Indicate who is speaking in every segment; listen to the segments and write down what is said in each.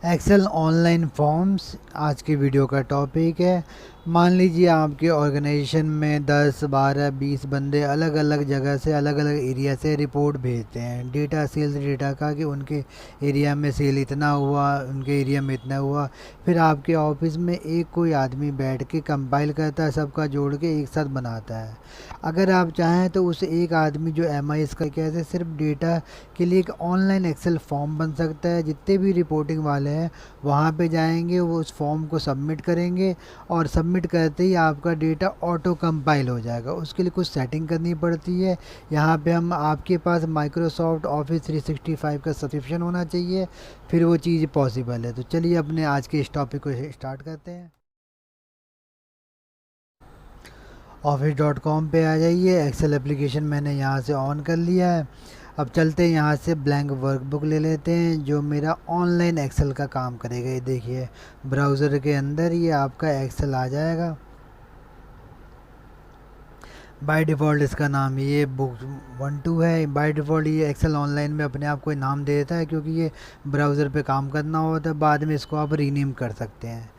Speaker 1: Excel online forms आज की video का टॉपिक है। मान लीजिए आपके ऑर्गेनाइजेशन में 10, 12, 20 बंदे अलग अलग जगह से अलग अलग एरिया से रिपोर्ट भेजते हैं डेटा, सेल्स डेटा का, कि उनके एरिया में सेल इतना हुआ, उनके एरिया में इतना हुआ। फिर आपके ऑफिस में एक कोई आदमी बैठ के कंपाइल करता है, सबका जोड़ के एक साथ बनाता है। अगर आप चाहें तो उस एक आदमी जो MIS का कैसे सिर्फ डेटा के लिए एक ऑनलाइन एक्सेल फॉर्म बन सकता है। जितने भी रिपोर्टिंग वाले हैं वहाँ पे जाएंगे, वो उस फॉर्म को सबमिट करेंगे और सबमिट करते ही आपका डेटा ऑटो कंपाइल हो जाएगा। उसके लिए कुछ सेटिंग करनी पड़ती है। यहाँ पे हम आपके पास माइक्रोसॉफ्ट ऑफिस 365 का सब्सक्रिप्शन होना चाहिए, फिर वो चीज़ पॉसिबल है। तो चलिए अपने आज के इस टॉपिक को स्टार्ट करते हैं। office.com पे आ जाइए। एक्सेल एप्लीकेशन मैंने यहाँ से ऑन कर लिया है। अब चलते हैं, यहाँ से ब्लैंक वर्कबुक ले लेते हैं जो मेरा ऑनलाइन एक्सेल का काम करेगा। ये देखिए, ब्राउज़र के अंदर ये आपका एक्सेल आ जाएगा। बाय डिफ़ॉल्ट इसका नाम ये बुक 1 2 है। बाय डिफ़ॉल्ट ये एक्सेल ऑनलाइन में अपने आप कोई नाम दे देता है, क्योंकि ये ब्राउज़र पे काम करना होता है। बाद में इसको आप रीनेम कर सकते हैं।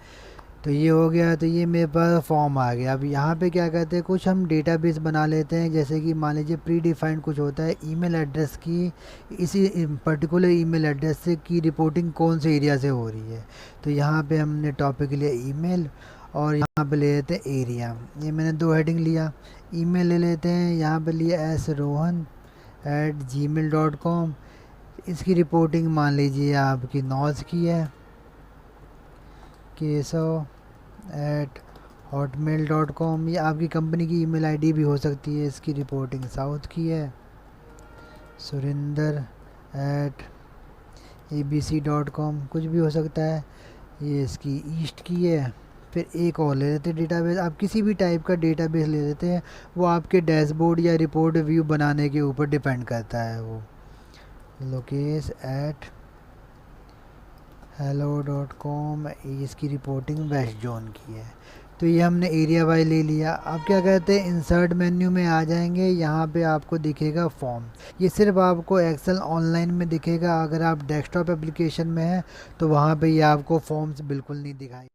Speaker 1: तो ये हो गया। तो ये मेरे पास फॉर्म आ गया। अब यहाँ पे क्या कहते हैं, कुछ हम डेटाबेस बना लेते हैं। जैसे कि मान लीजिए प्री डिफाइंड कुछ होता है, ईमेल एड्रेस की, इसी पर्टिकुलर ईमेल एड्रेस से की रिपोर्टिंग कौन से एरिया से हो रही है। तो यहाँ पे हमने टॉपिक लिया ईमेल, और यहाँ पे ले लेते हैं एरिया। ये मैंने 2 हेडिंग लिया। ईमेल ले लेते हैं, यहाँ पे लिया SRohan@gmail.com। इसकी रिपोर्टिंग मान लीजिए आपकी नॉर्थ की है, keso@hotmail.com। ये आपकी कंपनी की ईमेल आईडी भी हो सकती है। इसकी रिपोर्टिंग साउथ की है, surinder@abc.com, कुछ भी हो सकता है। ये इसकी ईस्ट की है। फिर एक और ले लेते हैं डेटाबेस। आप किसी भी टाइप का डेटाबेस ले लेते हैं, वो आपके डैशबोर्ड या रिपोर्ट व्यू बनाने के ऊपर डिपेंड करता है। वो lokesh@hello.com, इसकी रिपोर्टिंग वेस्ट जोन की है। तो ये हमने एरिया वाइज ले लिया। अब क्या कहते हैं, इंसर्ट मेन्यू में आ जाएंगे। यहाँ पे आपको दिखेगा फॉर्म। ये सिर्फ आपको एक्सेल ऑनलाइन में दिखेगा। अगर आप डेस्कटॉप एप्लीकेशन में हैं तो वहाँ पे ये आपको फॉर्म्स बिल्कुल नहीं दिखाई।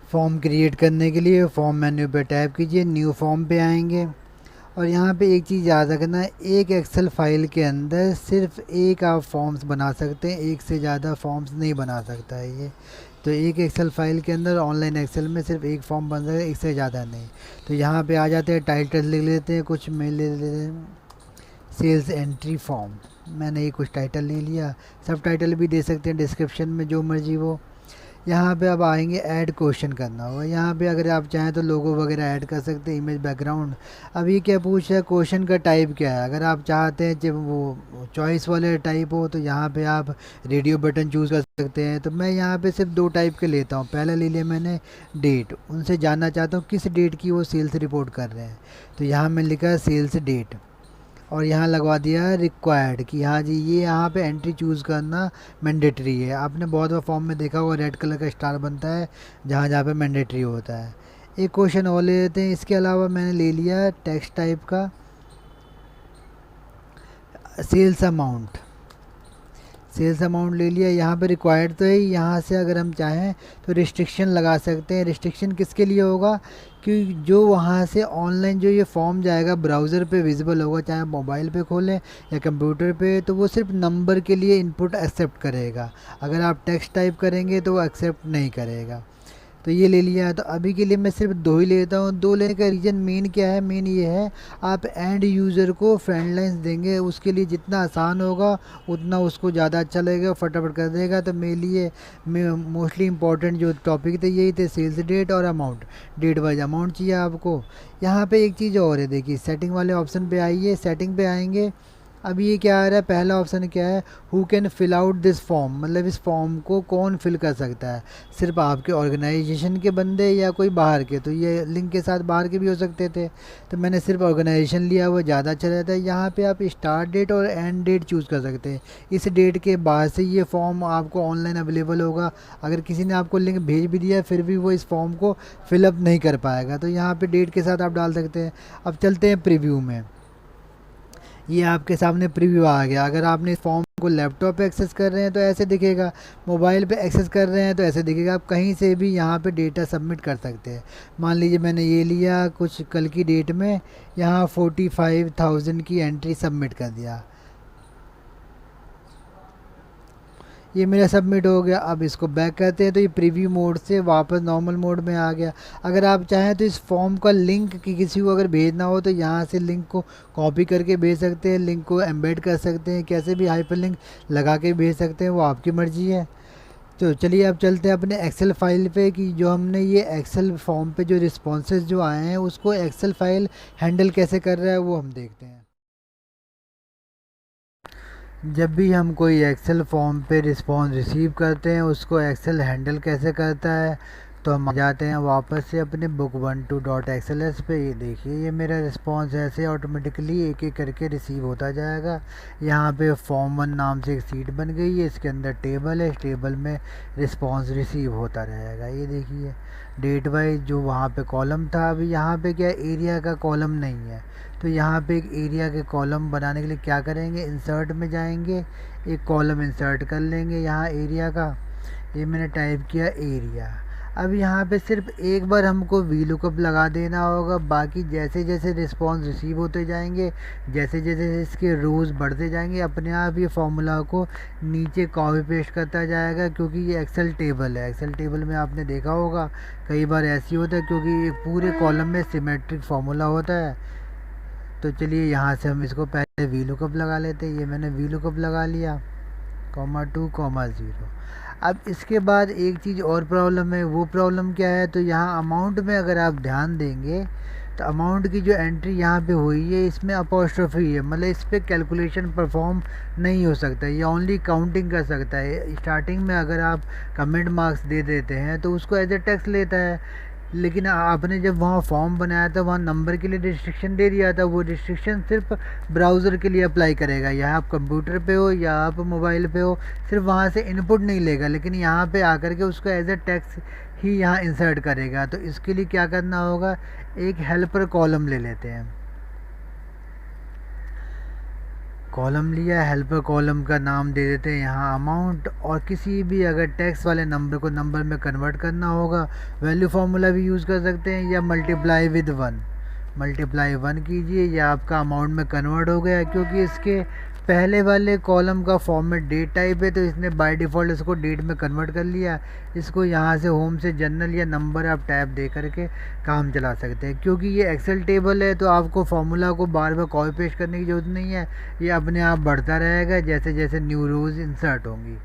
Speaker 1: फॉर्म क्रिएट करने के लिए फॉर्म मेन्यू पे टैप कीजिए, न्यू फॉर्म पे आएंगे। और यहाँ पे एक चीज़ याद रखना है, एक एक्सेल फाइल के अंदर सिर्फ एक आप फॉर्म्स बना सकते हैं, एक से ज़्यादा फॉर्म्स नहीं बना सकता है ये। तो एक एक्सेल फाइल के अंदर ऑनलाइन एक्सेल में सिर्फ एक फॉर्म बन सकता है, एक से ज़्यादा नहीं। तो यहाँ पे आ जाते हैं, टाइटल लिख लेते हैं कुछ। मैं ले लेते हैं सेल्स एंट्री फॉर्म। मैंने ये कुछ टाइटल ले लिया। सब टाइटल भी दे सकते हैं डिस्क्रिप्शन में, जो मर्जी वो। यहाँ पे अब आएंगे ऐड क्वेश्चन करना होगा। यहाँ पे अगर आप चाहें तो लोगो वगैरह ऐड कर सकते हैं, इमेज बैकग्राउंड। अब ये क्या पूछ रहा है, क्वेश्चन का टाइप क्या है। अगर आप चाहते हैं जब वो चॉइस वाले टाइप हो तो यहाँ पे आप रेडियो बटन चूज़ कर सकते हैं। तो मैं यहाँ पे सिर्फ 2 टाइप के लेता हूँ। पहला ले लिया मैंने डेट, उनसे जानना चाहता हूँ किस डेट की वो सेल्स रिपोर्ट कर रहे हैं। तो यहाँ मैं लिखा सेल्स डेट, और यहाँ लगवा दिया रिक्वायर्ड कि हाँ जी, ये यहाँ पे एंट्री चूज़ करना मैंडेटरी है। आपने बहुत बार फॉर्म में देखा होगा, रेड कलर का स्टार बनता है जहाँ जहाँ पे मैंडेटरी होता है। एक क्वेश्चन और ले लेते हैं। इसके अलावा मैंने ले लिया टेक्स्ट टाइप का सेल्स अमाउंट। सेल्स अमाउंट ले लिया। यहाँ पे रिक्वायर्ड तो है, यहाँ से अगर हम चाहें तो रिस्ट्रिक्शन लगा सकते हैं। रिस्ट्रिक्शन किसके लिए होगा, कि जो वहाँ से ऑनलाइन जो ये फॉर्म जाएगा ब्राउज़र पे विजिबल होगा, चाहे मोबाइल पे खोलें या कंप्यूटर पे, तो वो सिर्फ नंबर के लिए इनपुट एक्सेप्ट करेगा। अगर आप टेक्स्ट टाइप करेंगे तो वो एक्सेप्ट नहीं करेगा। तो ये ले लिया है। तो अभी के लिए मैं सिर्फ 2 ही लेता हूँ। 2 लेने का रीज़न मेन क्या है, मेन ये है, आप एंड यूज़र को फ्रेंड लाइन्स देंगे, उसके लिए जितना आसान होगा उतना उसको ज़्यादा अच्छा लगेगा, फटाफट कर देगा। तो मेरे लिए मोस्टली इंपॉर्टेंट जो टॉपिक थे यही थे, सेल्स डेट और अमाउंट। डेट वाइज अमाउंट चाहिए आपको। यहाँ पे एक चीज़ और है, देखिए सेटिंग वाले ऑप्शन पे आइए। सेटिंग पे आएंगे। अब ये क्या आ रहा है, पहला ऑप्शन क्या है, who can fill out this form, मतलब इस फॉर्म को कौन फिल कर सकता है। सिर्फ आपके ऑर्गेनाइजेशन के बंदे या कोई बाहर के। तो ये लिंक के साथ बाहर के भी हो सकते थे, तो मैंने सिर्फ ऑर्गेनाइजेशन लिया, वो ज़्यादा अच्छा रहता है। यहाँ पे आप स्टार्ट डेट और एंड डेट चूज़ कर सकते हैं। इस डेट के बाद से ये फॉर्म आपको ऑनलाइन अवेलेबल होगा। अगर किसी ने आपको लिंक भेज भी दिया फिर भी वो इस फॉर्म को फिलअप नहीं कर पाएगा। तो यहाँ पर डेट के साथ आप डाल सकते हैं। अब चलते हैं प्रीव्यू में। ये आपके सामने प्रीव्यू आ गया। अगर आपने इस फॉर्म को लैपटॉप पे एक्सेस कर रहे हैं तो ऐसे दिखेगा, मोबाइल पे एक्सेस कर रहे हैं तो ऐसे दिखेगा। आप कहीं से भी यहाँ पे डेटा सबमिट कर सकते हैं। मान लीजिए मैंने ये लिया कुछ कल की डेट में, यहाँ 45,000 की एंट्री सबमिट कर दिया, ये मेरा सबमिट हो गया। अब इसको बैक करते हैं तो ये प्रीव्यू मोड से वापस नॉर्मल मोड में आ गया। अगर आप चाहें तो इस फॉर्म का लिंक कि किसी को अगर भेजना हो तो यहाँ से लिंक को कॉपी करके भेज सकते हैं, लिंक को एम्बेड कर सकते हैं, कैसे भी हाइपर लिंक लगा के भेज सकते हैं, वो आपकी मर्ज़ी है। तो चलिए अब चलते हैं अपने एक्सेल फाइल पे कि जो हमने ये एक्सेल फॉर्म पे जो रिस्पॉन्सेज जो आए हैं उसको एक्सेल फाइल हैंडल कैसे कर रहा है वो हम देखते हैं। जब भी हम कोई एक्सेल फॉर्म पे रिस्पॉन्स रिसीव करते हैं उसको एक्सेल हैंडल कैसे करता है, तो हम जाते हैं वापस से अपने book12.xls पे। ये देखिए ये मेरा रिस्पॉन्स ऐसे ऑटोमेटिकली एक एक करके रिसीव होता जाएगा। यहाँ पे फॉर्म 1 नाम से एक सीट बन गई है, इसके अंदर टेबल है, इस टेबल में रिस्पॉन्स रिसीव होता रहेगा। ये देखिए डेट वाइज जो वहाँ पे कॉलम था, अभी यहाँ पे क्या एरिया का कॉलम नहीं है, तो यहाँ पे एक एरिया के कॉलम बनाने के लिए क्या करेंगे, इंसर्ट में जाएंगे, एक कॉलम इंसर्ट कर लेंगे यहाँ एरिया का। ये मैंने टाइप किया एरिया। अब यहाँ पे सिर्फ एक बार हमको वी लुकअप लगा देना होगा, बाकी जैसे जैसे रिस्पॉन्स रिसीव होते जाएंगे, जैसे जैसे इसके रोज़ बढ़ते जाएंगे, अपने आप ये फार्मूला को नीचे कॉपी पेस्ट करता जाएगा। क्योंकि ये एक्सेल टेबल है, एक्सेल टेबल में आपने देखा होगा कई बार ऐसी होता है क्योंकि पूरे कॉलम में सिमेट्रिक फार्मूला होता है। तो चलिए यहाँ से हम इसको पहले वी लुकअप लगा लेते हैं। ये मैंने वी लुकअप लगा लिया, (2,0). अब इसके बाद एक चीज़ और प्रॉब्लम है, वो प्रॉब्लम क्या है, तो यहाँ अमाउंट में अगर आप ध्यान देंगे तो अमाउंट की जो एंट्री यहाँ पे हुई है इसमें अपॉस्ट्रोफी है, मतलब इस पर कैलकुलेशन परफॉर्म नहीं हो सकता, ये ओनली काउंटिंग कर सकता है। स्टार्टिंग में अगर आप कमेंट मार्क्स दे देते हैं तो उसको एज ए टैक्स लेता है, लेकिन आपने जब वहाँ फॉर्म बनाया था वहाँ नंबर के लिए रिस्ट्रिक्शन दे दिया था, वो रिस्ट्रिक्शन सिर्फ ब्राउज़र के लिए अप्लाई करेगा। यहाँ आप कंप्यूटर पे हो या आप मोबाइल पे हो, सिर्फ वहाँ से इनपुट नहीं लेगा, लेकिन यहाँ पे आकर के उसको एज ए टेक्स्ट ही यहाँ इंसर्ट करेगा। तो इसके लिए क्या करना होगा, एक हेल्पर कॉलम ले लेते हैं। कॉलम लिया, हेल्पर कॉलम का नाम दे देते हैं यहाँ अमाउंट, और किसी भी अगर टैक्स वाले नंबर को नंबर में कन्वर्ट करना होगा वैल्यू फार्मूला भी यूज़ कर सकते हैं, या मल्टीप्लाई विद 1, मल्टीप्लाई 1 कीजिए, या आपका अमाउंट में कन्वर्ट हो गया। क्योंकि इसके पहले वाले कॉलम का फॉर्मेट डेट टाइप है तो इसने बाय डिफ़ॉल्ट इसको डेट में कन्वर्ट कर लिया। इसको यहाँ से होम से जनरल या नंबर आप टैब दे करके काम चला सकते हैं। क्योंकि ये एक्सेल टेबल है तो आपको फार्मूला को बार बार कॉपी पेस्ट करने की ज़रूरत नहीं है, ये अपने आप बढ़ता रहेगा जैसे जैसे न्यू रोज़ इंसर्ट होंगी।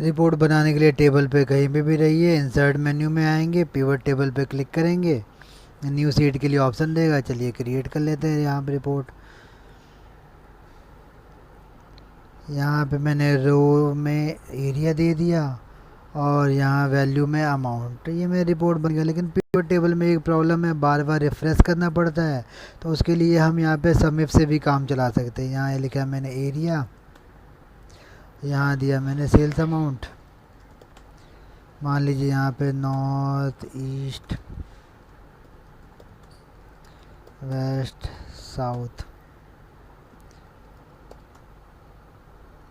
Speaker 1: रिपोर्ट बनाने के लिए टेबल पे कहीं पे भी रहिए, इंसर्ट मेन्यू में आएंगे, पिवट टेबल पे क्लिक करेंगे, न्यू सीट के लिए ऑप्शन देगा। चलिए क्रिएट कर लेते हैं यहाँ पर रिपोर्ट। यहाँ पे मैंने रो में एरिया दे दिया और यहाँ वैल्यू में अमाउंट, ये मेरी रिपोर्ट बन गया। लेकिन पिवट टेबल में एक प्रॉब्लम है, बार बार रिफ़्रेश करना पड़ता है, तो उसके लिए हम यहाँ पे सम इफ से भी काम चला सकते हैं। यहाँ लिखा है मैंने एरिया, यहाँ दिया मैंने सेल्स अमाउंट, मान लीजिए यहाँ पे नॉर्थ ईस्ट वेस्ट साउथ।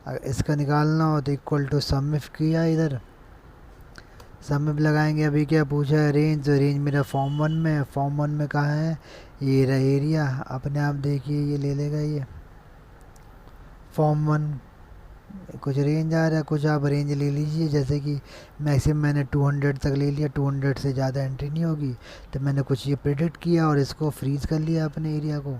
Speaker 1: अगर इसका निकालना हो तो इक्वल टू सम इफ किया, इधर सम इफ लगाएंगे। अभी क्या पूछा है, रेंज, तो रेंज मेरा फॉर्म 1 में है, फॉर्म 1 में कहाँ है, ये रहा एरिया। अपने आप देखिए ये ले लेगा, ये फॉर्म 1 कुछ रेंज आ रहा है, कुछ आप रेंज ले लीजिए। जैसे कि मैक्सिमम मैंने 200 तक ले लिया, 200 से ज़्यादा एंट्री नहीं होगी, तो मैंने कुछ ये प्रेडिक्ट किया और इसको फ्रीज़ कर लिया अपने एरिया को।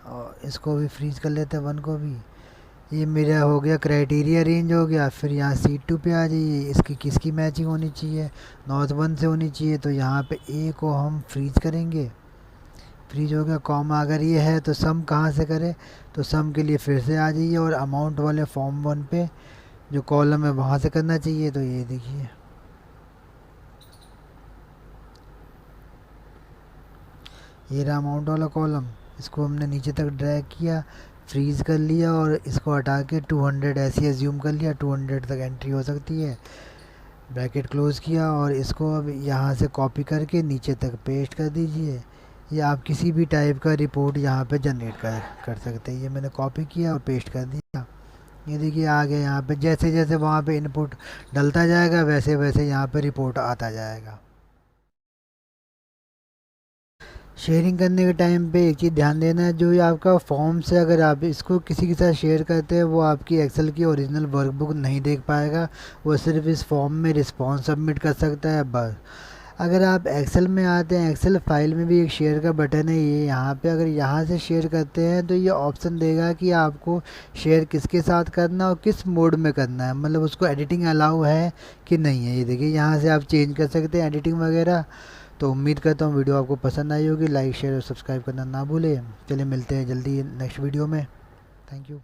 Speaker 1: और इसको भी फ्रीज़ कर लेते हैं 1 को भी। ये मेरा हो गया क्राइटेरिया रेंज हो गया। फिर यहाँ C2 पे आ जाइए, इसकी किसकी मैचिंग होनी चाहिए, नॉर्थ 1 से होनी चाहिए, तो यहाँ पे ए को हम फ्रीज करेंगे, फ्रीज हो गया। कॉमा अगर ये है तो सम कहाँ से करें, तो सम के लिए फिर से आ जाइए और अमाउंट वाले फॉर्म 1 पे जो कॉलम है वहाँ से करना चाहिए। तो ये देखिए ये रहा अमाउंट वाला कॉलम, इसको हमने नीचे तक ड्रैग किया, फ्रीज़ कर लिया और इसको हटा के 200 ऐसे एज्यूम कर लिया, 200 तक एंट्री हो सकती है। ब्रैकेट क्लोज़ किया और इसको अब यहाँ से कॉपी करके नीचे तक पेस्ट कर दीजिए। या आप किसी भी टाइप का रिपोर्ट यहाँ पे जनरेट कर सकते हैं। ये मैंने कॉपी किया और पेस्ट कर दिया। ये देखिए आ गया। यहाँ पे जैसे जैसे वहाँ पे इनपुट डलता जाएगा वैसे वैसे यहाँ पे रिपोर्ट आता जाएगा। शेयरिंग करने के टाइम पे एक चीज़ ध्यान देना है, जो ये आपका फॉर्म्स है अगर आप इसको किसी के साथ शेयर करते हैं वो आपकी एक्सेल की ओरिजिनल वर्कबुक नहीं देख पाएगा, वो सिर्फ इस फॉर्म में रिस्पॉन्स सबमिट कर सकता है बस। अगर आप एक्सेल में आते हैं, एक्सेल फाइल में भी एक शेयर का बटन है, ये यहाँ पे अगर यहाँ से शेयर करते हैं तो ये ऑप्शन देगा कि आपको शेयर किसके साथ करना और किस मोड में करना है, मतलब उसको एडिटिंग अलाउ है कि नहीं है। ये देखिए यहाँ से आप चेंज कर सकते हैं एडिटिंग वगैरह। तो उम्मीद करता हूँ वीडियो आपको पसंद आई होगी। लाइक शेयर और सब्सक्राइब करना ना भूलें। चलिए मिलते हैं जल्दी नेक्स्ट वीडियो में। Thank you.